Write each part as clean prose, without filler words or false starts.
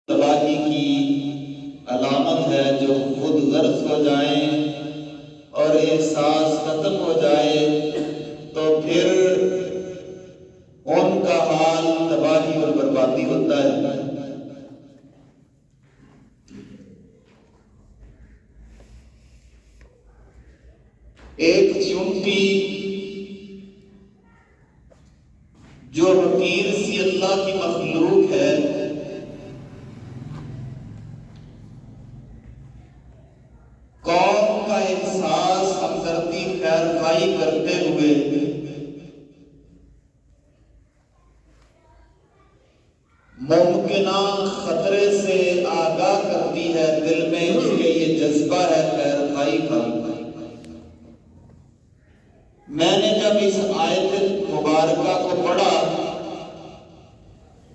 تباہی کی علامت ہے جو خود غرض ہو جائیں اور احساس ختم ہو جائے تو پھر ان کا حال تباہی اور بربادی ہوتا ہے۔ ایک چونٹی جو حقیر سی اللہ کی مخلوق ہے، قوم کا احساس ہمدردی خیر خواہی کرتے ہوئے ممکنہ خطرے سے آگاہ کرتی ہے، دل میں اس کے یہ جذبہ ہے خیر خواہی کا۔ میں نے جب اس آیت مبارکہ کو پڑھا،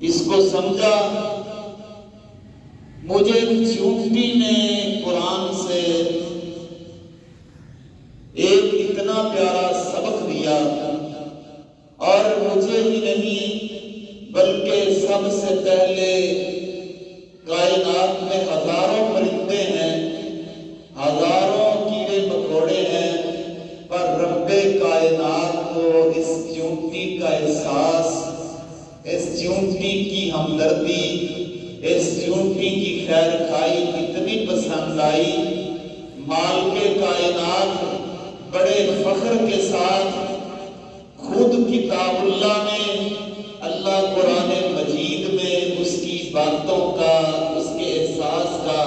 اس کو سمجھا، مجھے چونٹی نے قرآن سے ایک اتنا پیارا سبق دیا، اور مجھے ہی نہیں بلکہ سب سے پہلے کائنات میں ہزاروں پرندے ہیں، ہزاروں کیڑے مکوڑے ہیں، پر رب کائنات کو اس چونٹی کا احساس، اس چونٹی کی ہمدردی، اس چونٹی کی خیر خواہی اتنی پسند آئی، مالک کائنات بڑے فخر کے ساتھ خود کتاب اللہ میں، اللہ قرآن مجید میں اس کی باتوں کا، اس کے احساس کا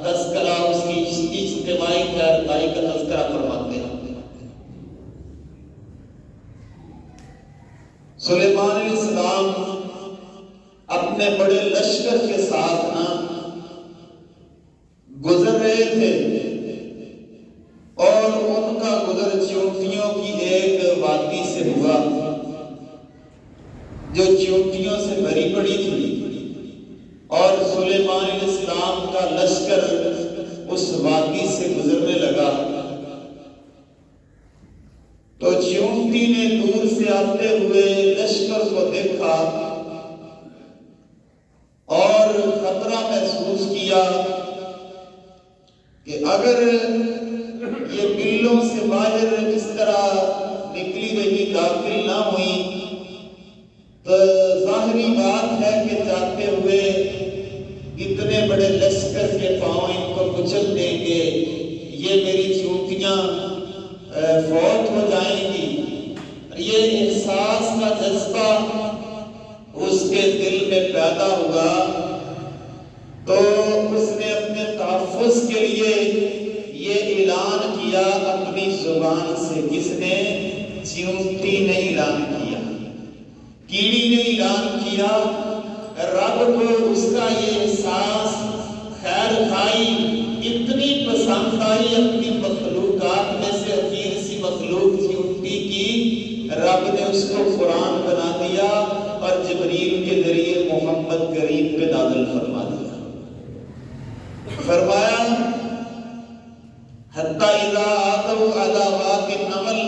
تذکرہ، اس کی اجتماعی خیر خواہی کا تذکرہ فرماتے ہیں۔ سلیمان علیہ السلام اپنے بڑے لشکر کے ساتھ گزر رہے تھے، اور ان کا گزر چونٹیوں کی ایک وادی سے ہوا جو چونٹیوں سے بھری پڑی تھی، اور سلیمان علیہ السلام کا لشکر اس وادی سے گزرنے لگا تو چونٹی نے دور سے آتے ہوئے لشکر کو دیکھا اور خطرہ محسوس کیا کہ اگر یہ بلوں سے باہر اس طرح نکلی رہی، داخل نہ ہوئی، تو ظاہری بات ہے کہ جاتے ہوئے اتنے بڑے لشکر کے پاؤں ان کو کچل دیں گے، یہ میری چونٹیاں فوت ہو جائیں گی۔ یہ احساس کا جذبہ اس کے دل میں پیدا ہوا تو اس نے اپنے تحفظ کے لیے یہ اعلان کیا اپنی زبان سے۔ کس نے؟ چونٹی نے اعلان کیا، کیڑی نے اعلان کیا۔ رب کو اس کا یہ احساس خیر خواہی اتنی پسند آئی اپنی مخلوقات میں سے حقیر سی مخلوق چونٹی کی، رب نے اس کو قرآن بنا دیا اور جبریل کے ذریعے محمد کریم پہ نازل فرما دیا۔ فرمایا حتی اذا آتوا علی وادی النمل،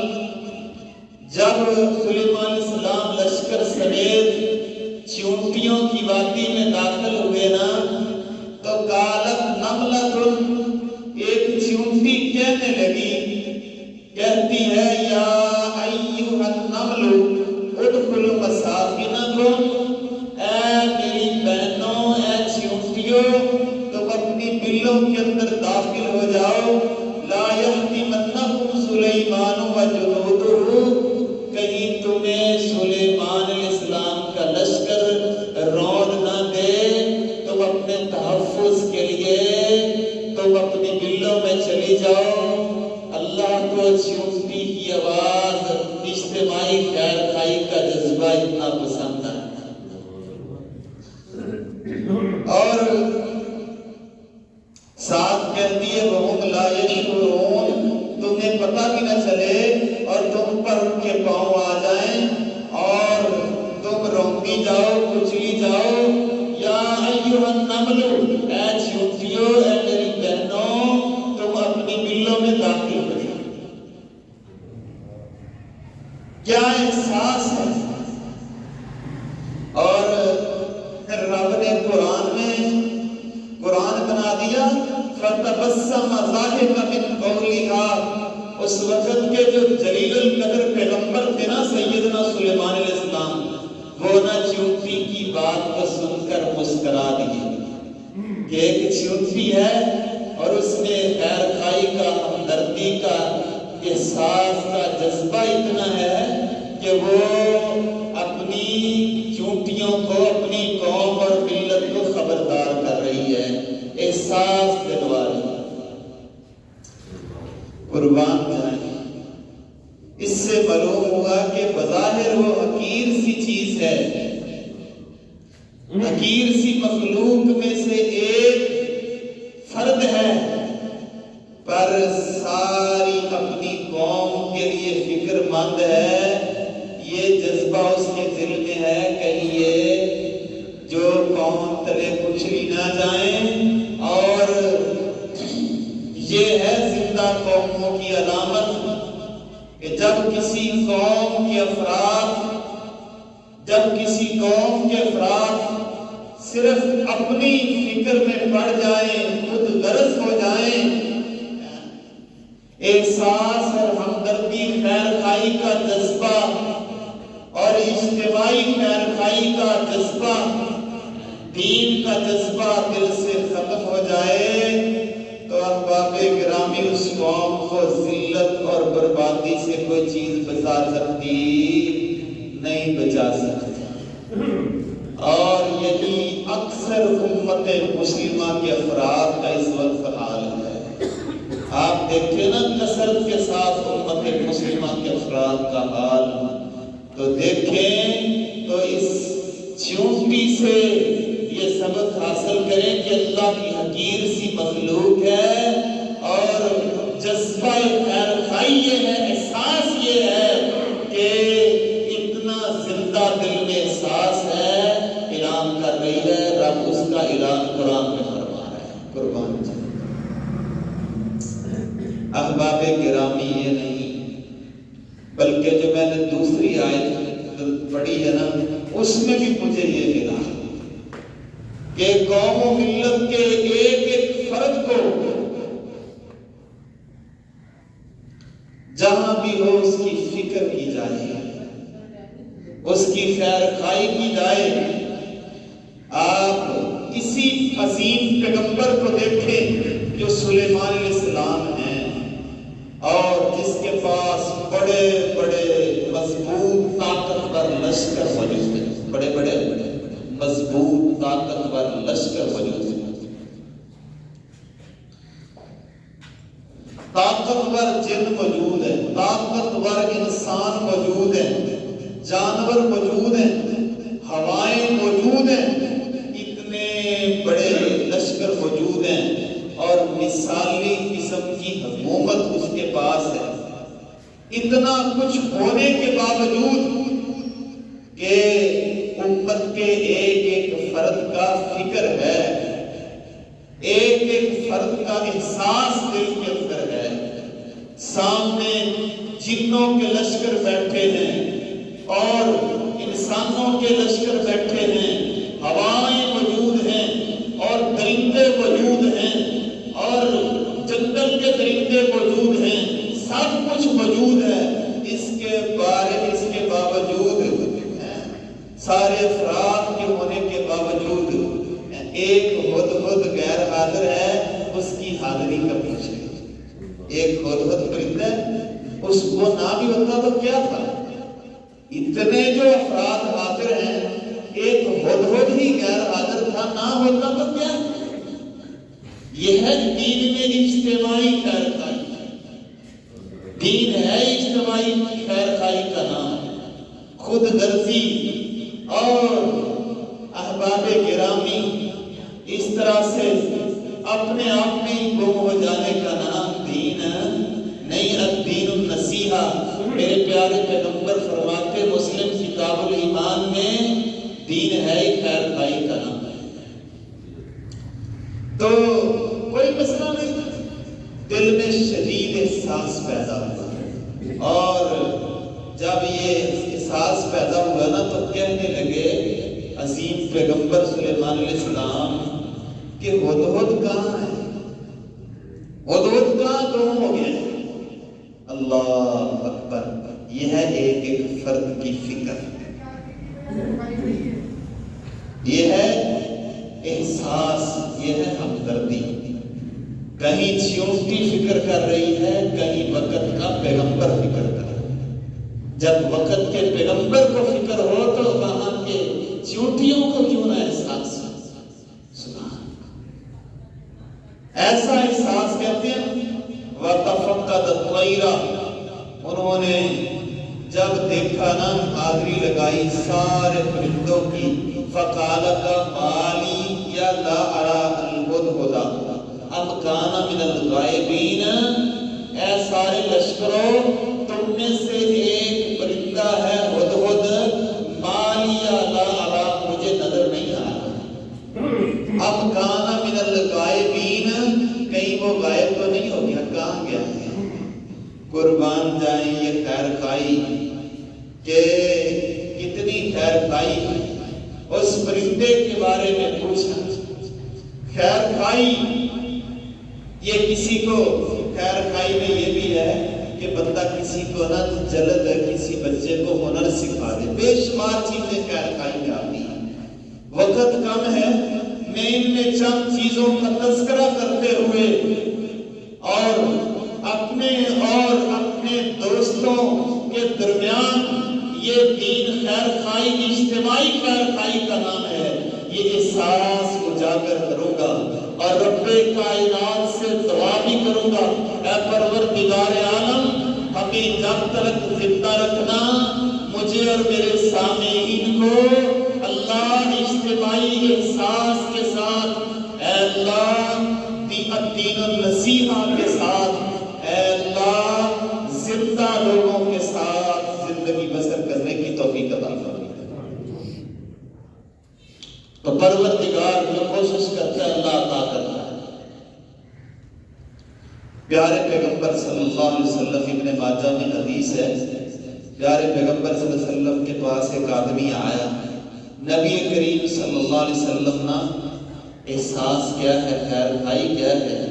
جب سلیمان علیہ السلام لشکر سمیت چونٹیوں کی وادی میں داخل ہوئے نا، تو قالت نملۃ، ایک چونٹی کہنے لگی، کہتی ہے یا ایھا النمل ادخلوا مساکنکم، اے میری بہنوں، اے چونٹیوں، تم اپنی بلوں کے اندر داخل ہو جاؤ، لا یحطمنکم سلیمان وجنودہ، کہیں تمہیں سلیمان علیہ السلام کا لشکر رون نہ دے، تم اپنے تحفظ کے لیے تم اپنی بلوں میں چلی جاؤ۔ اللہ کو چونٹی کی آواز، اجتماعی خیر خواہی کا جذبہ اتنا پسند ہے، اور ساتھ کہتی ہے وَهُمْ لَا يَشْعُرُونَ، تمہیں پتہ بھی نہ چلے اور تم پر ان کے پاؤں آ جائیں اور تم رونگی جاؤ، کچلی جاؤ۔ یا ایھا النمل، اے چونٹیوں، اے میری بہنوں، تم اپنی بلوں میں داخل ہو جاؤ۔ کیا احساس ہے! اور رب نے قرآن میں فتبسم ضاحكا من قولها، اس وقت کے جو جلیل القدر پیغمبر تھے نا سیدنا سلیمان علیہ السلام، وہ نہ چونٹی کی بات کو سن کر مسکرا دیے کہ ایک چونٹی ہے اور اس میں خیر خائی کا، ہمدردی کا، احساس کا جذبہ اتنا ہے کہ وہ اپنی چونٹیوں کو، اپنی قوم اور ملت کو خبردار کر رہی ہے، احساس دلوا رہی ہے۔ قربان جائیں، اس سے معلوم ہوا کہ بظاہر وہ حقیر سی چیز ہے، حقیر سی مخلوق میں سے ایک فرد ہے، پر ساری اپنی قوم کے لیے فکر مند ہے۔ یہ جذبہ اس کے دل میں ہے، کہیں یہ جو قوم تلے کچلی نہ جائیں، اور یہ ہے زندہ قوموں کی علامت کہ جب کسی قوم کے افراد صرف اپنی فکر میں پڑ جائیں، خود غرض ہو جائیں، احساس اور ہمدردی، خیر خائی کا جذبہ اور اجتماعی خیر خائی کا جذبہ، دین کا جذبہ دل سے ختم ہو جائے تو احباب گرامی اس قوم کو ذلت اور بربادی سے کوئی چیز بچا سکتی نہیں، بچا سکتی۔ اور یہی اکثر امت مسلمہ کے افراد کا اس وقت حال ہے۔ آپ دیکھیں نا کثرت کے ساتھ امت مسلمہ کے افراد کا حال، تو دیکھیں تو اس چونٹی سے یہ سبق حاصل کریں کہ اللہ کی حقیر سی مخلوق ہے، اور جذبہ خیر خائی یہ ہے، احساس یہ ہے کہ اتنا زندہ دل میں احساس ہے، اعلان کر رہی ہے، رب اس کا اعلان قرآن میں فرما رہا ہے۔ قربان جائے احباب گرامی، یہ نہیں بلکہ جو میں نے دوسری آیت پڑھی ہے نا، اس میں بھی مجھے یہ ملا کہ قوم و ملت کے ایک ایک فرد کو جہاں بھی ہو اس کی فکر کی جائے، اس کی خیر خائی کی جائے۔ آپ اسی عظیم پیغمبر کو دیکھیں جو سلیمان علیہ السلام ہیں، اور جس کے پاس بڑے بڑے مضبوط طاقتور لشکر موجود ہیں، بڑے بڑے مضبوط طاقتور لشکر موجود ہیں، طاقتور جن موجود ہیں، طاقتور انسان موجود ہیں، جانور موجود ہیں، ہوائیں موجود ہیں، اتنے بڑے لشکر موجود ہیں، اور مثالی قسم کی حکومت اس کے پاس ہے۔ اتنا کچھ ہونے کے باوجود کہ امت کے ایک ایک فرد کا فکر ہے، ایک ایک فرد کا احساس دل کے اندر ہے، سامنے جنوں کے لشکر بیٹھے ہیں اور انسانوں کے لشکر بیٹھے ہیں، ہوائیں موجود ہیں اور درندے موجود ہیں اور جنگل کے درندے موجود ہیں، سب کچھ موجود ہے، اس کے باوجود سارے افراد کے ہونے کے باوجود ایک ہدہد غیر حاضر ہے، اس کی حاضری کا پیچھے ایک ہدہد پرندہ، اس کو نہ بھی ہوتا تو کیا تھا؟ اتنے جو افراد حاضر ہیں، ایک ہدہد ہی غیر حاضر تھا، نہ ہوتا تو کیا؟ یہ ہے دین میں اجتماعی خیر خائی، دین ہے اجتماعی خیر خائی کا نام، خود غرضی اور احباب گرامی اس طرح سے اپنے آپ میں ہی گم ہو جانے کا نام دین نہیں۔ الدین النصیحہ، میرے پیارے پیغمبر فرماتے مسلم کتاب الایمان میں، دین ہے خیر خائی کا نام۔ تو کوئی مسئلہ نہیں، دل میں شدید احساس پیدا ہوا، اور جب یہ احساس پیدا ہوا نا تو کہنے لگے عظیم پیغمبر سلیمان علیہ السلام کہ ہدہد کہاں ہے؟ گم ہو گیا ہے۔ اللہ اکبر، یہ ہے ایک ایک فرد کی فکر، یہ ہے احساس، یہ ہے ہمدردی۔ کہیں چیونٹی فکر کر رہی ہے، کہیں وقت کا پیغمبر فکر کر رہا ہے۔ جب وقت کے پیغمبر کو فکر ہو تو وہاں کے چیونٹیوں کو کیوں نہ احساس ہو؟ ایسا احساس کہتے ہیں وَتَفَقَّدَ الطَّيْرَ، انہوں نے جب دیکھا نا حاضری لگائی سارے پرندوں کی، فَقَالَ مَالِي يَا لَا أَرَى الْهُدْهُدَ ام کان من الغائبین، اے سارے لشکروں تم میں سے ایک پرندہ ہے ہدہد، مالیا لا ارا، مجھے نظر نہیں آ رہا۔ ام کان من الغائبین، کہیں وہ غائب تو نہیں ہو گیا، کہاں گیا ہے؟ قربان جائیں یہ خیر خائی کہ کتنی خیر خائی۔ اس پرندے کے بارے میں پوچھا، خیر خائی یہ کسی کو، خیر خائی میں یہ بھی ہے کہ بندہ کسی کو نہ جلد ہے، کسی بچے کو ہنر سکھا دے، بے شمار چیزیں خیر خائی میں آتی ہیں۔ وقت کم ہے، میں ان میں چند چیزوں کا تذکرہ کرتے ہوئے اور اپنے دوستوں کے درمیان یہ دین خیر خائی، اجتماعی خیر خائی کا نام ہے، یہ احساس اجاگر کروں گا اور رب کائنات سے دعا بھی کروں گا، اے پروردگار عالم ہمیں جب تک زندہ رکھنا، مجھے اور میرے سامعین کو اللہ اجتماعی احساس کے ساتھ، اے اللہ الدین النصیحہ کے ساتھ، اے اللہ زندہ لوگوں کے ساتھ زندگی بسر کرنے کی توفیق عطا فرما۔ تو پروردگار جو کوشش کرتا ہے اللہ عطا کرتا ہے۔ پیارے پیغمبر صلی اللہ علیہ وسلم، ابن ماجہ میں حدیث ہے، پیارے پیغمبر صلی اللہ علیہ وسلم کے پاس ایک آدمی آیا، نبی کریم صلی اللہ علیہ وسلم نا احساس کیا ہے، خیر خائی کیا ہے،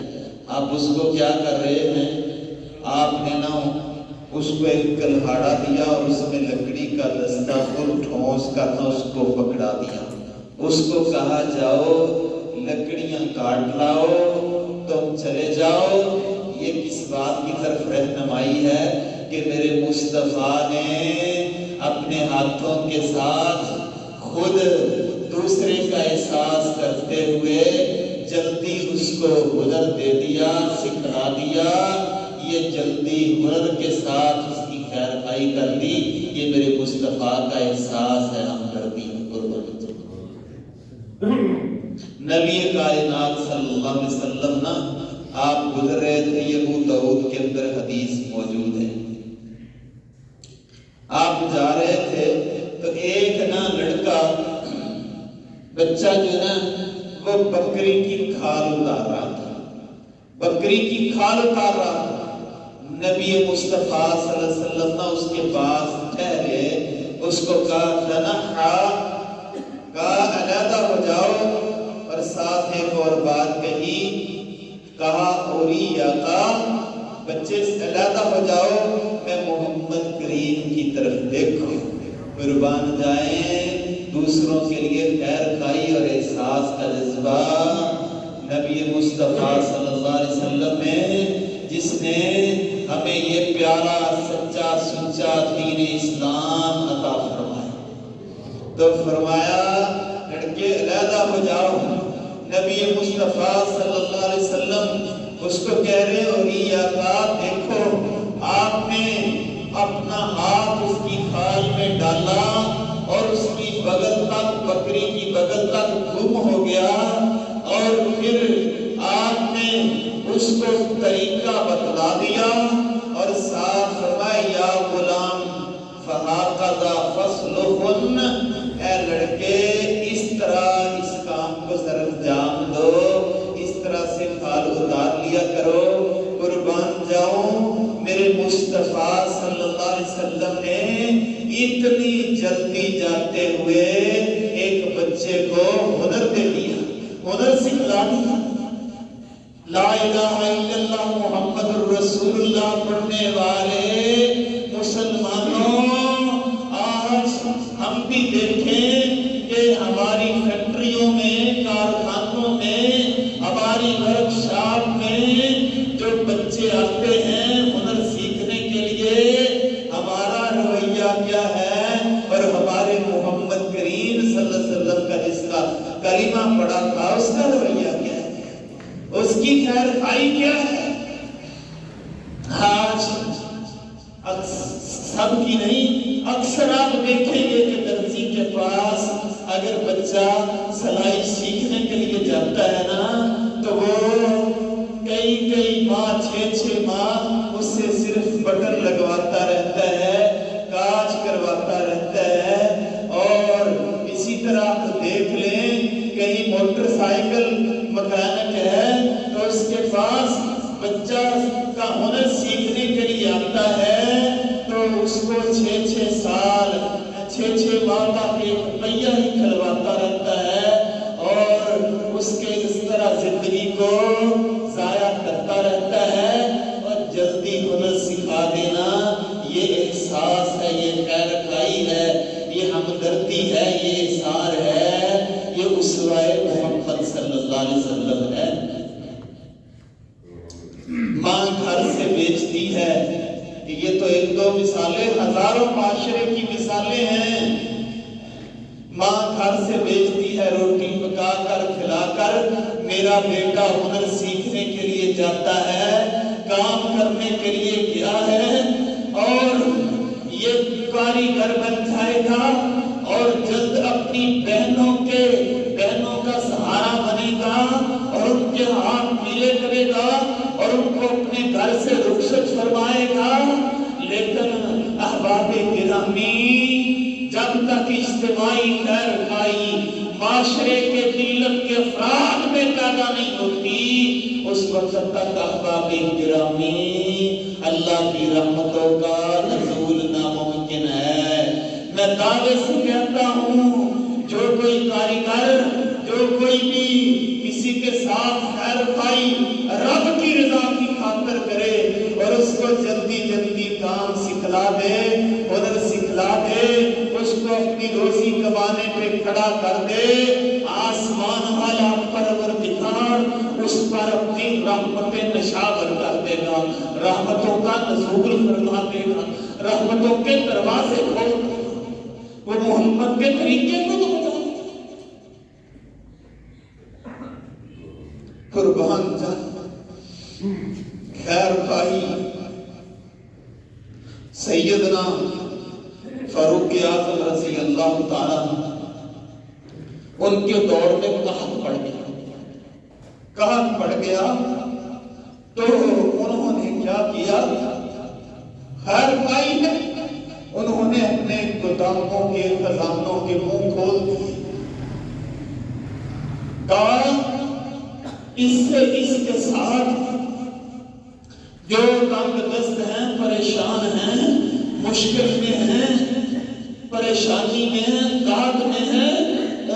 آپ اس کو کیا کر رہے ہیں؟ آپ نے نا اس کو ایک کلہاڑا دیا اور اس میں لکڑی کا دستہ پر ٹھونس کرنا اس کو پکڑا دیا، اس کو کہا جاؤ لکڑیاں کاٹ لاؤ، تم چلے جاؤ۔ یہ کس بات کی طرف رہنمائی ہے کہ میرے مصطفیٰ نے اپنے ہاتھوں کے ساتھ خود دوسرے کا احساس کرتے ہوئے جلدی اس کو ہنر دے دیا، سکھلا دیا، یہ جلدی ہنر کے ساتھ اس کی خیر خائی کر دی۔ یہ میرے مصطفیٰ کا احساس ہے، ہمدردی۔ نبی کائنات صلی اللہ علیہ وسلم نا آپ گزر رہے تھے، یہ ابو داؤد کے اندر حدیث موجود ہے، آپ جا رہے تھے تو ایک نا لڑکا بچہ جو نا وہ بکری کی کھال اتار رہا تھا، بکری کی کھال اتار رہا تھا۔ نبی مصطفیٰ صلی اللہ علیہ وسلم نا اس کے پاس ٹھہرے، اس کو کہا علیحدہ ہو جاؤ، اور ساتھ ایک اور بات کہی، کہا اوری یا کا بچے سے علیحدہ ہو جاؤ، میں محمد کریم کی طرف دیکھو۔ قربان جائیں دوسروں کے لیے خیر خائی اور احساس کا جذبہ نبی مصطفیٰ صلی اللہ علیہ وسلم نے، جس نے ہمیں یہ پیارا سچا سچا دین اسلام عطا فرمایا، تو فرمایا لڑکے علیحدہ ہو جاؤ۔ نبی مصطفیٰ صلی اللہ علیہ وسلم اس کو کہہ رہے ہو یا دیکھو، آپ نے اپنا ہاتھ اس کی کھال میں ڈالا اور اس کی بغل تک، بکری کی بغل تک گم ہو گیا، اور پھر آپ نے اس کو طریقہ بتلا دیا اور ساتھ فرمایا یا غلام فہٰذا فصلہن، اے لڑکے اس طرح اس کام کو سر انجام دو، اس طرح سے کھال اتار لیا کرو۔ قربان جاؤں میرے مصطفیٰ صلی اللہ علیہ وسلم نے اتنی جلدی جاتے ہوئے ایک بچے کو ہنر دے دیا، ہنر سکھلا دیا۔ لا الہ الا اللہ محمد الرسول اللہ پڑھنے والے مسلمانوں، آج ہم بھی دیکھیں کہ ہماری فیکٹریوں میں، کارخانوں میں، ہماری ورک شاپ میں جو بچے آتے ہیں ہنر سیکھنے کے لیے، ہمارا رویہ کیا ہے؟ اور ہمارے محمد کریم صلی اللہ علیہ وسلم کا جس کا کلمہ پڑھا تھا اس کا رویہ کیا ہے؟ اس کی خیر خائی کیا ہے؟ آج سب کی نہیں، اکثر آپ دیکھیں گے کہ درزی کے پاس اگر بچہ سلائی سیکھنے کے لیے جاتا ہے نا، تو وہ کئی ماہ، 6 ماہ اس سے صرف بٹن لگواتا رہتا ہے، کاج کرواتا رہتا ہے۔ اور اسی طرح آپ دیکھ لیں کہیں موٹر سائیکل مکینک ہے تو اس کے پاس بچہ کا ہنر سیکھنے کے لیے آتا ہے تو اس کو 6 سال 6 ماہ تک ایک پہیہ ہی کھلواتا رہتا ہے اور اس کے اس طرح زندگی کو ضائع کرتا رہتا ہے۔ اور جلدی ہنر سکھا دینا یہ احساس ہے، یہ خیر خائی ہے، یہ ہمدردی ہے، یہ اثار ہے، یہ اسوہ محمد صلی اللہ علیہ وسلم ہے۔ ماں گھر سے بیچتی ہے، یہ تو 1-2 مثالیں، ہزاروں معاشرے کی مثالیں ہیں۔ ماں گھر سے بیچتی ہے، روٹی پکا کر کھلا کر، میرا بیٹا ہنر سیکھنے کے لیے جاتا ہے، کام کرنے کے لیے گیا ہے اور یہ کاریگر بن جائے گا اور جلد اپنی بہنوں کا سہارا بنے گا اور ان کے ہاتھ پیلے کرے گا اور ان کو اپنے گھر سے رخصت فرمائے گا۔ لیکن احباب گرامی، جب تک اجتماعی خیر خائی معاشرے کے ملت کے افراد میں پیدا نہیں ہوتی، اس وقت تک احباب گرامی اللہ کی رحمتوں کا نزول ناممکن ہے۔ میں دعوے سے کہتا ہوں، جو کوئی کاریگر، جو کوئی بھی کسی کے ساتھ خیر خائی رب کی رضا کی خاطر کرے اور اس کو جلدی کام سکھلا دے، ہنر سکھلا دے، اس کو اپنی روزی کمانے پہ کھڑا کر دے، آسمان والا پروردگار اس پر اپنی رحمتیں نشاور کر دے گا، رحمتوں کا نزول فرما دے گا، رحمتوں کے دروازے کھول دے گا۔ وہ محمد کے طریقے کو تو بتا قربان جان خیر خائی سیدنا فاروق اعظم رضی اللہ تعالیٰ ان کے دور میں قحط پڑ گیا تو انہوں نے کیا کیا؟ خیر خائی ہے، انہوں نے اپنے گوداموں کے خزانوں کے منہ کھول دیے، کہا اس کے ساتھ جو تنگ دست ہیں، پریشان ہیں، مشکل میں ہیں، پریشانی میں ہیں، داغ میں ہیں،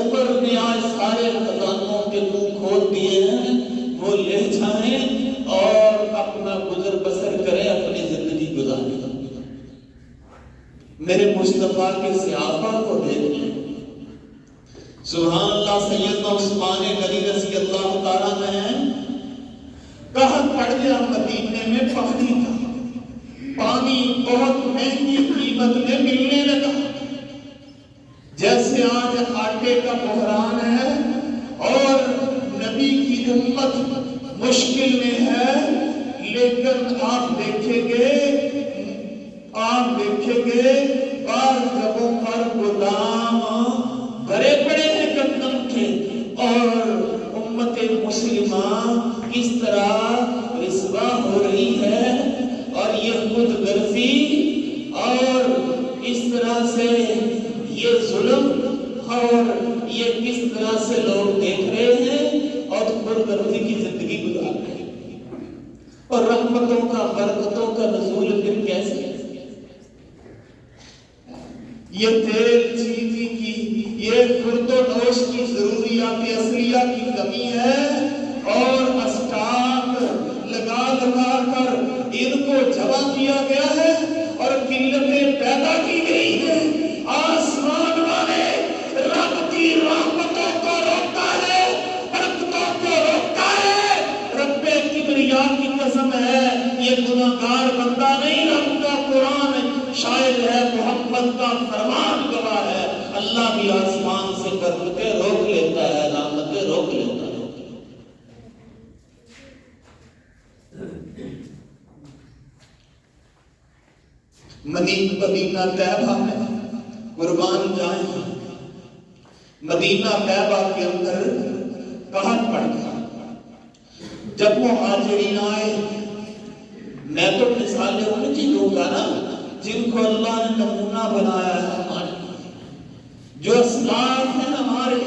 عمر نے آج سارے خزانوں کے منہ کھول دیے ہیں، وہ لے جائیں اور اپنا گزر بسر کریں، اپنی زندگی گزاریں۔ میرے مصطفیٰ کے صحابہ کو دیکھیں، سبحان اللہ، سیدنا عثمان غنی رضی اللہ تعالیٰ نے قحط پڑ گیا، مدینے میں پانی تھا، پانی بہت مہنگی قیمت میں ملنے لگا، جیسے آج آٹے کا بحران ہے اور نبی کی امت مشکل میں ہے۔ لیکن آپ دیکھیں گے بعض جگہوں پر گودام بھرے پڑے ہیں گندم کے، اور امت مسلمہ کس طرح رسوا ہو رہی ہے، اور یہ خود غرضی اور اس طرح سے یہ ظلم اور یہ کس طرح سے لوگ دیکھ رہے ہیں اور خود غرضی کی زندگی گزار رہے ہیں، اور رحمتوں کا، برکتوں کا نزول پھر کیسے؟ یہ تیل چینی کی، یہ خرد و نوش کی ضروریات اصلیہ کی کمی ہے، اور اسٹاک قسم ہے یہ گناہگار بندہ نہیں، رب کا قرآن شاید ہے، محمد کا فرمان گواہ ہے، اللہ بھی آسمان سے برکتیں روک لیتا ہے، رحمتیں روک لیتا ہے۔ مدینہ طیبہ میں قربان جائیں، مدینہ طیبہ کے اندر قحط پڑ گیا۔ جب مہاجرین آئے، میں تو مثالیں ان کی دوں گا نا جن کو اللہ نے نمونہ بنایا ہے ہمارے، جو اسلاف ہیں ہمارے،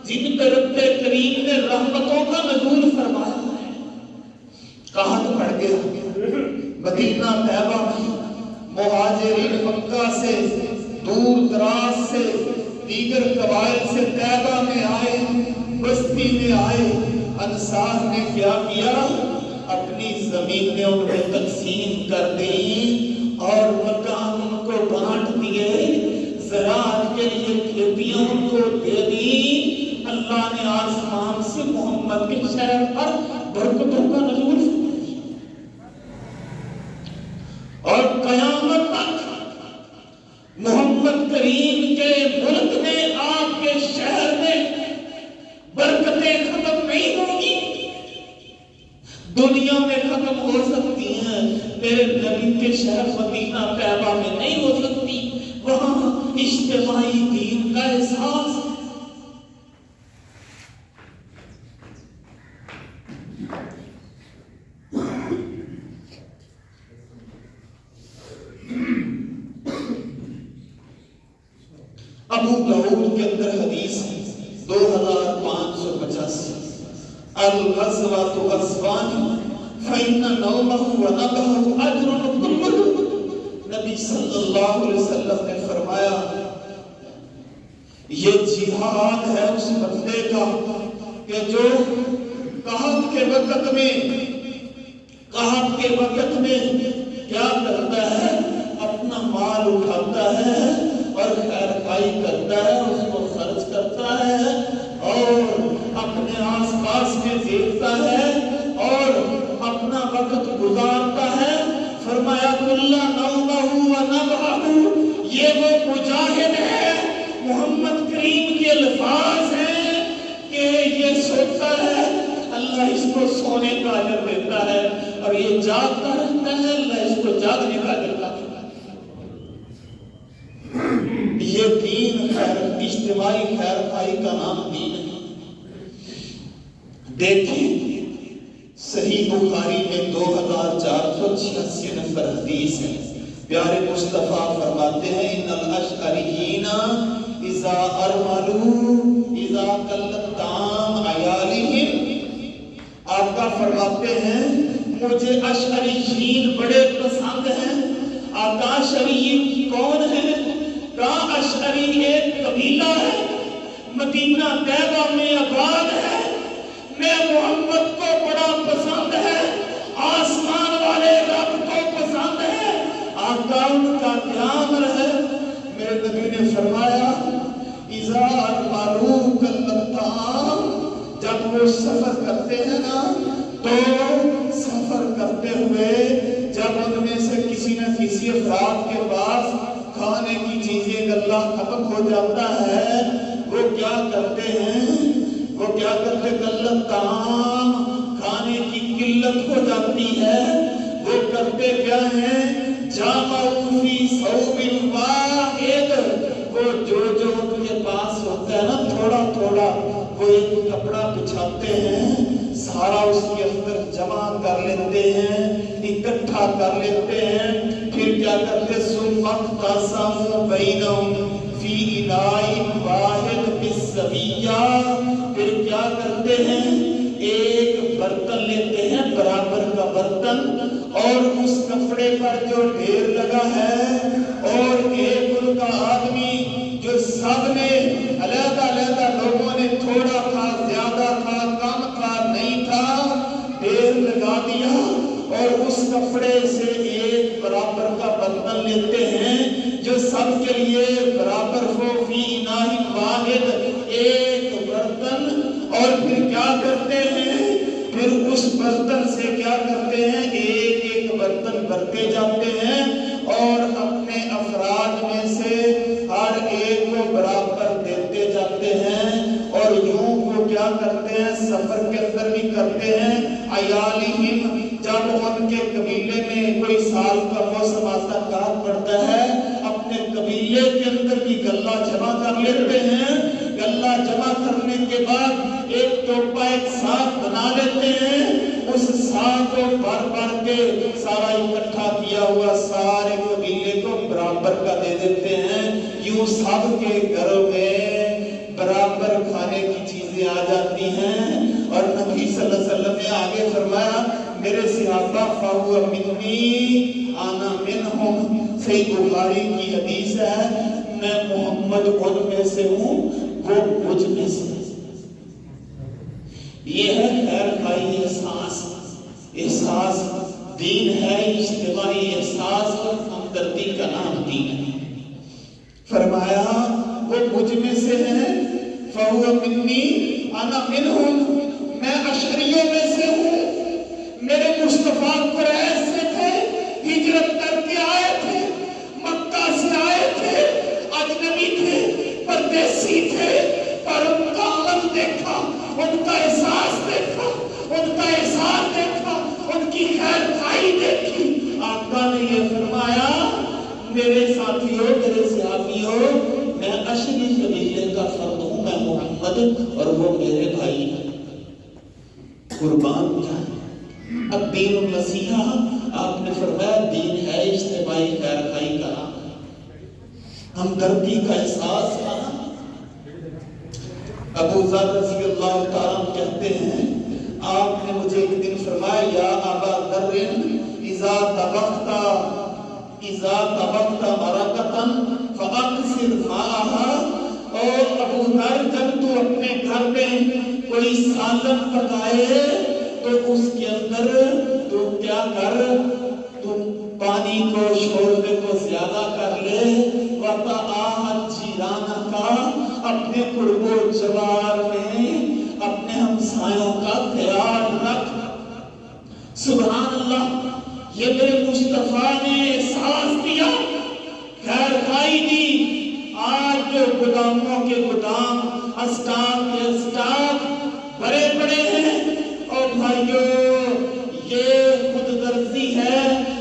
جن پر رب کریم نے رحمتوں کا نزول فرمایا ہے۔ قحط پڑ گیا مدینہ طیبہ میں، مہاجرین مکہ سے دور دراز سے دیگر قبائل سے طیبہ میں آئے، بستی میں آئے۔ انصار نے کیا کیا؟ اپنی زمینیں ان میں تقسیم کر دی اور مکان ان کو بانٹ دیے، زراعت کے لیے کھیتیاں ان کو دے دی۔ اللہ نے آسمان سے محمد کے شہر پر برکتوں کا نزول فرمایا اور قیامت تک محمد کریم کے ملک میں، آپ کے شہر میں برکتیں ختم نہیں ہوگی، دنیا میں ختم ہو سکتی ہیں، میرے نبی کے شہر مدینہ طیبہ میں نہیں ہو سکتی۔ وہاں اجتماعی دین کا احساس ہے۔ ابو داؤد کے اندر حدیث 2585، الغزوۃ غزوان فإن نومه ونبهه أجر كله۔ نبی صلی اللہ علیہ وسلم نے فرمایا یہ جہاد ہے اس بندے کا کہ جو قحط کے وقت میں کیا کرتا ہے؟ اپنا مال اٹھاتا ہے اور خیر خائی کرتا ہے، اس کو خرچ کرتا ہے اور اپنے آس پاس میں دیکھتا ہے اور اپنا وقت گزارتا ہے۔ فرمایا کُلَّ نَوْمَهُ وَنَبْحَهُ، یہ وہ مجاہد ہے، محمد کریم کے الفاظ ہیں کہ یہ سوتا ہے، اللہ اس کو سونے کا اجر دیتا ہے، اور یہ جاگتا رہتا ہے، اللہ اس کو جاگنے کا اجر دیتا ہے۔ یہ دین خیر، اجتماعی خیر خائی کا نام دین ہے۔ دیکھیں صحیح بخاری میں 2486 نمبر حدیث ہے، پیارے مصطفیٰ فرماتے ہیں ان الاشعریین اذا ارملوا اذا قلت طعام عیالہم، آقا فرماتے ہیں مجھے اشعریین بڑے پسند ہیں۔ آقا اشعری کون ہے؟ کہا اشعری ایک قبیلہ ہے، مدینہ طیبہ میں آباد ہے، میں محمد کو بڑا پسند ہے، آسمان والے رب کو پسند ہے۔ آقا ان کا کیا عمل ہے؟ میرے نبی نے فرمایا اذا ارملوا کالطعام، جب وہ سفر کرتے ہیں نا تو سفر کرتے ہوئے جب ان میں سے کسی نہ کسی افراد کے پاس کھانے کی چیزیں غلہ ختم ہو جاتا ہے، وہ کیا کرتے ہیں؟ وہ کیا کرتے؟ قلت طعام، کھانے کی قلت ہو جاتی ہے، وہ کرتے کیا ہیں؟ جامعوا فی ثوب واحد، وہ جو ان کے پاس ہوتا ہے نا تھوڑا تھوڑا، وہ ایک کپڑا بچھاتے ہیں، سارا اس کے اندر جمع کر لیتے ہیں، اکٹھا کر لیتے ہیں، پھر کیا کرتے؟ ثم اقتسموا بینہم فی اناء واحد بالسویہ، پھر کیا کرتے ہیں؟ ایک برتن لیتے ہیں، برابر کا برتن، اور اس کپڑے پر جو ڈھیر لگا ہے اور ایک ان کا آدمی جو سب نے علیحدہ علیحدہ لوگوں نے تھوڑا تھا، زیادہ تھا، کم تھا، نہیں تھا، ڈھیر لگا دیا، اور اس کپڑے سے ایک برابر کا برتن لیتے ہیں جو سب کے لیے برابر ہو، فی اناء واحد، ایک برتن، اور پھر کیا کرتے ہیں؟ پھر اس برتن سے کیا کرتے ہیں، ایک ایک برتن بھرتے جاتے ہیں اور اپنے افراد میں سے ہر ایک کو برابر دیتے جاتے ہیں، اور یوں وہ کیا کرتے ہیں، سفر کے اندر بھی کرتے ہیں۔ عیالہم، جب ان کے قبیلے میں کوئی سال کا موسم آتا کار پڑتا ہے، اپنے قبیلے کے اندر بھی غلہ جمع کر لیتے ہیں۔ غلہ جمع کرنے کے بعد ایک ٹوپا ایک ساتھ بنا لیتے ہیں، اس ساتھ کو بھر بھر کے سارا اکٹھا کیا ہوا سارے قبیلے کو برابر کا دے دیتے ہیں۔ یوں سب کے گھروں میں برابر کھانے کی چیزیں آ جاتی ہیں، اور نبی صلی اللہ علیہ وسلم نے آگے فرمایا، میرے صحابہ فَهُوَ مِنِّي أَنَا مِنْهُمْ۔ صحیح بخاری کی حدیث ہے، میں محمد ان میں سے ہوں، وہ مجھ میں سے۔ یہ ہے خیر خائی احساس، دین ہے اجتماعی احساس، ہمدردی کا نام دین ہے۔ فرمایا وہ مجھ میں سے ہیں، فَهُوَ مِنِّي أَنَا مِنْهُمْ، میں اشعریوں میں سے ہوں۔ میرے مصطفیٰ قریش سے تھے، ہجرت کر کے آئے تھے، مکہ سے آئے تھے، اجنبی تھے، پردیسی تھے، پر ان کا عمل دیکھا، ان کا احساس دیکھا، ان کا احساس دیکھا، ان کی خیر خائی دیکھی۔ آقا نے یہ فرمایا، میرے ساتھیوں، میرے صحابیوں، میں اشعری قبیلے کا فرد ہوں، میں محمد اور وہ میرے بھائی ہیں۔ قربان جائیں۔ اب دین النصیحہ، آپ نے فرمایا دین ہے اجتماعی خیر خائی کا نام، ہمدردی کا احساس کا نام۔ ابو ذر رضی اللہ تعالیٰ کہتے ہیں، آپ نے مجھے ایک دن فرمایا، یا ابا ذر اذا طبخت مرقۃ فاکثر ماءها، اور ابو ذر جب تو اپنے گھر میں کوئی سالن پکائے تو اس کے اندر تو کیا کر، تم پانی کو چھوڑنے کو زیادہ کر لے، وَتَعَاهَدْ جِيرَانَكَ، اپنے قرب و جوار میں اپنے ہمسایوں کا خیال رکھ۔ سبحان اللہ، یہ میرے مصطفیٰ نے احساس دیا، خیر خائی دی۔ آج جو گداموں کے گدام، اسٹاک کے اسٹاک بڑے بڑے ہیں، اور بھائیوں یہ خود غرضی ہے،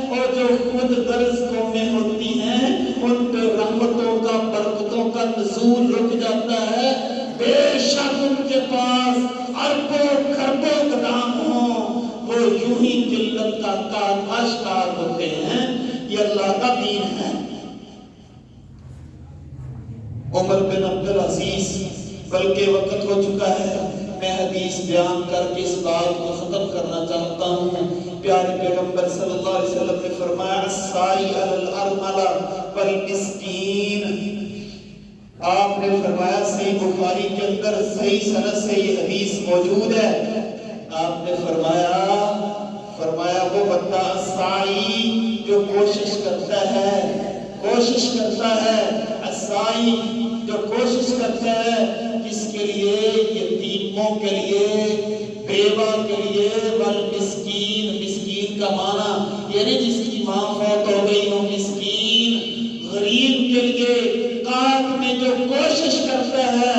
اور جو خود غرض قومیں ہوتی ہیں ان پہ رحمتوں کا، برکتوں کا نزول رک جاتا ہے۔ بے شک ان کے پاس اربوں خربوں گدام ہوں، وہ یوں ہی قلت کا آشکار ہوتے ہیں۔ یہ اللہ کا دین ہے۔ عمر بن عبدالعزیز، بلکہ وقت ہو چکا ہے، میں حدیث بیان کر کے اس بات کو ختم کرنا چاہتا ہوں۔ پیارے پیغمبر صلی اللہ علیہ وسلم نے فرمایا، السائی علی الارملہ والمسکین۔ آپ نے فرمایا، صحیح بخاری کے اندر صحیح سند سے یہ حدیث موجود ہے، آپ نے فرمایا وہ بندہ السائی جو کوشش کرتا ہے، السائی جو کوشش کرتا ہے، کس کے لیے؟ یتیموں کے لیے، بیوہ کے لیے، والمسکین، مسکین کا معنی یعنی جس کی ماں فوت ہو گئی ہو، مسکین، غریب کے لیے کام میں جو کوشش کرتا ہے،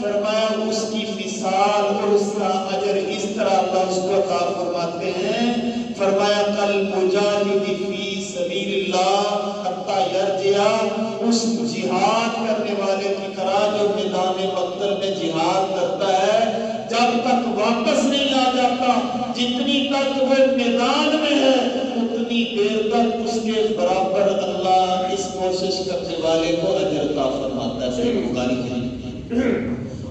فرمایا اس کی مثال اور اس کا اجر اس طرح اللہ اس کو عطا فرماتے ہیں۔ فرمایا کل مجاہد فی سبیل اللہ حتی یرجع، اس جہاد کرنے والے کی طرح جو میدان مقتل میں جہاد کرتا ہے، جب تک واپس نہیں آ جاتا، جتنی تک وہ میدان میں ہے اتنی دیر تک اس کے برابر اللہ اس کوشش کرنے والے کو اجر عطا فرماتا ہے۔ صحیح بخاری کی۔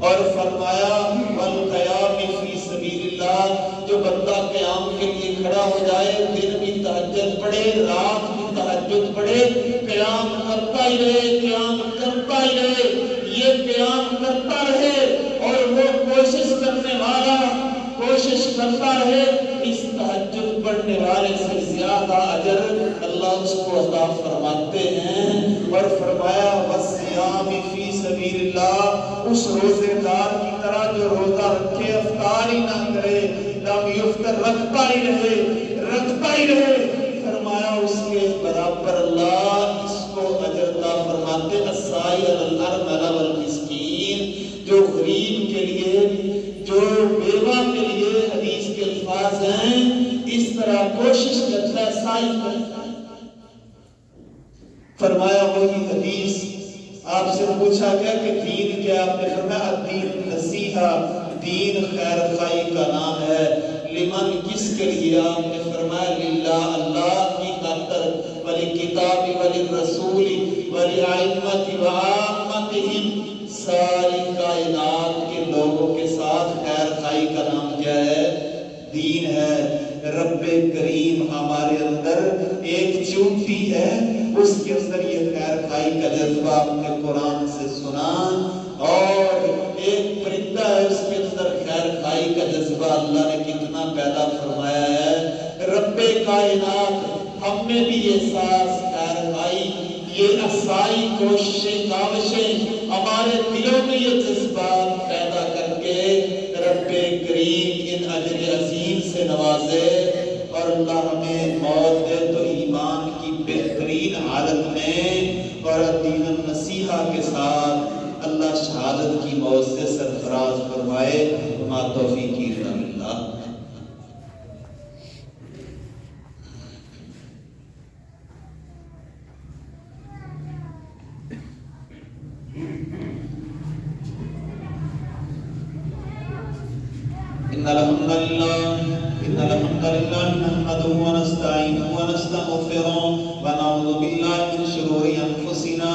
اور فرمایا والقیام فی سبیل اللہ، جو بندہ قیام کے لیے کھڑا ہو جائے، دن بھی تہجد پڑھے، رات بھی تہجد پڑھے، قیام کرتا ہی رہے، قیام کرتا ہی رہے، یہ قیام کرتا رہے، اور وہ کوشش کرنے والا کوشش کرتا رہے، اس تہجد پڑھنے والے سے زیادہ اجر اللہ اس کو عطا فرماتے ہیں۔ اور فرمایا والصیام فی سبیل اللہ، اس روزے دار کی طرح جو روزہ رکھے افطار ہی نہ کرے، لم اختر رکھتا ہی رہے. فرمایا اس کے برابر اللہ اس کو اجر عطا فرماتے. السائی علی الارملہ والمسکین، جو غریب کے لیے، جو بیوہ کے لیے حدیث کے الفاظ ہیں، اس طرح کوشش کرتا ہے سائی کرتا ہے. فرمایا وہی حدیث آپ سے پوچھا گیا کہ دین کیا؟ آپ نے فرمایا الدین نصیحہ، دین خیر خائی کا نام ہے. لمن، کس کے لیے؟ آپ نے فرمایا للہ، اللہ کی خاطر، ولکتاب وللرسول ولائمۃ وعامتہم، ساری کائنات کے لوگوں کے ساتھ خیر خائی کا نام کیا ہے؟ دین ہے. رب کریم ہمارے اندر ایک چونٹی ہے، اس کے اندر یہ خیر خائی کا جذبہ آپ نے قرآن سے سنا، اور ایک پرندہ ہے اس کے اندر خیر خائی کا جذبہ اللہ نے کتنا پیدا فرمایا ہے. رب کائنات ہم میں بھی یہ ساز خیر خائی، یہ اصائی کوششیں کاوشیں ہمارے دلوں میں یہ جذبات پیدا کر کے رب کریم ان اجر عظیم سے نوازے، اور اللہ ہمیں موت دے تو ایمان کی بہترین حالت میں اور دین النصیحہ کے ساتھ اللہ شہادت کی موت سے سرفراز فرمائے. ما توفیقی الا باللہ. إن الحمد لله نحمده ونستعينه ونستغفره ونعوذ بالله من شرور أنفسنا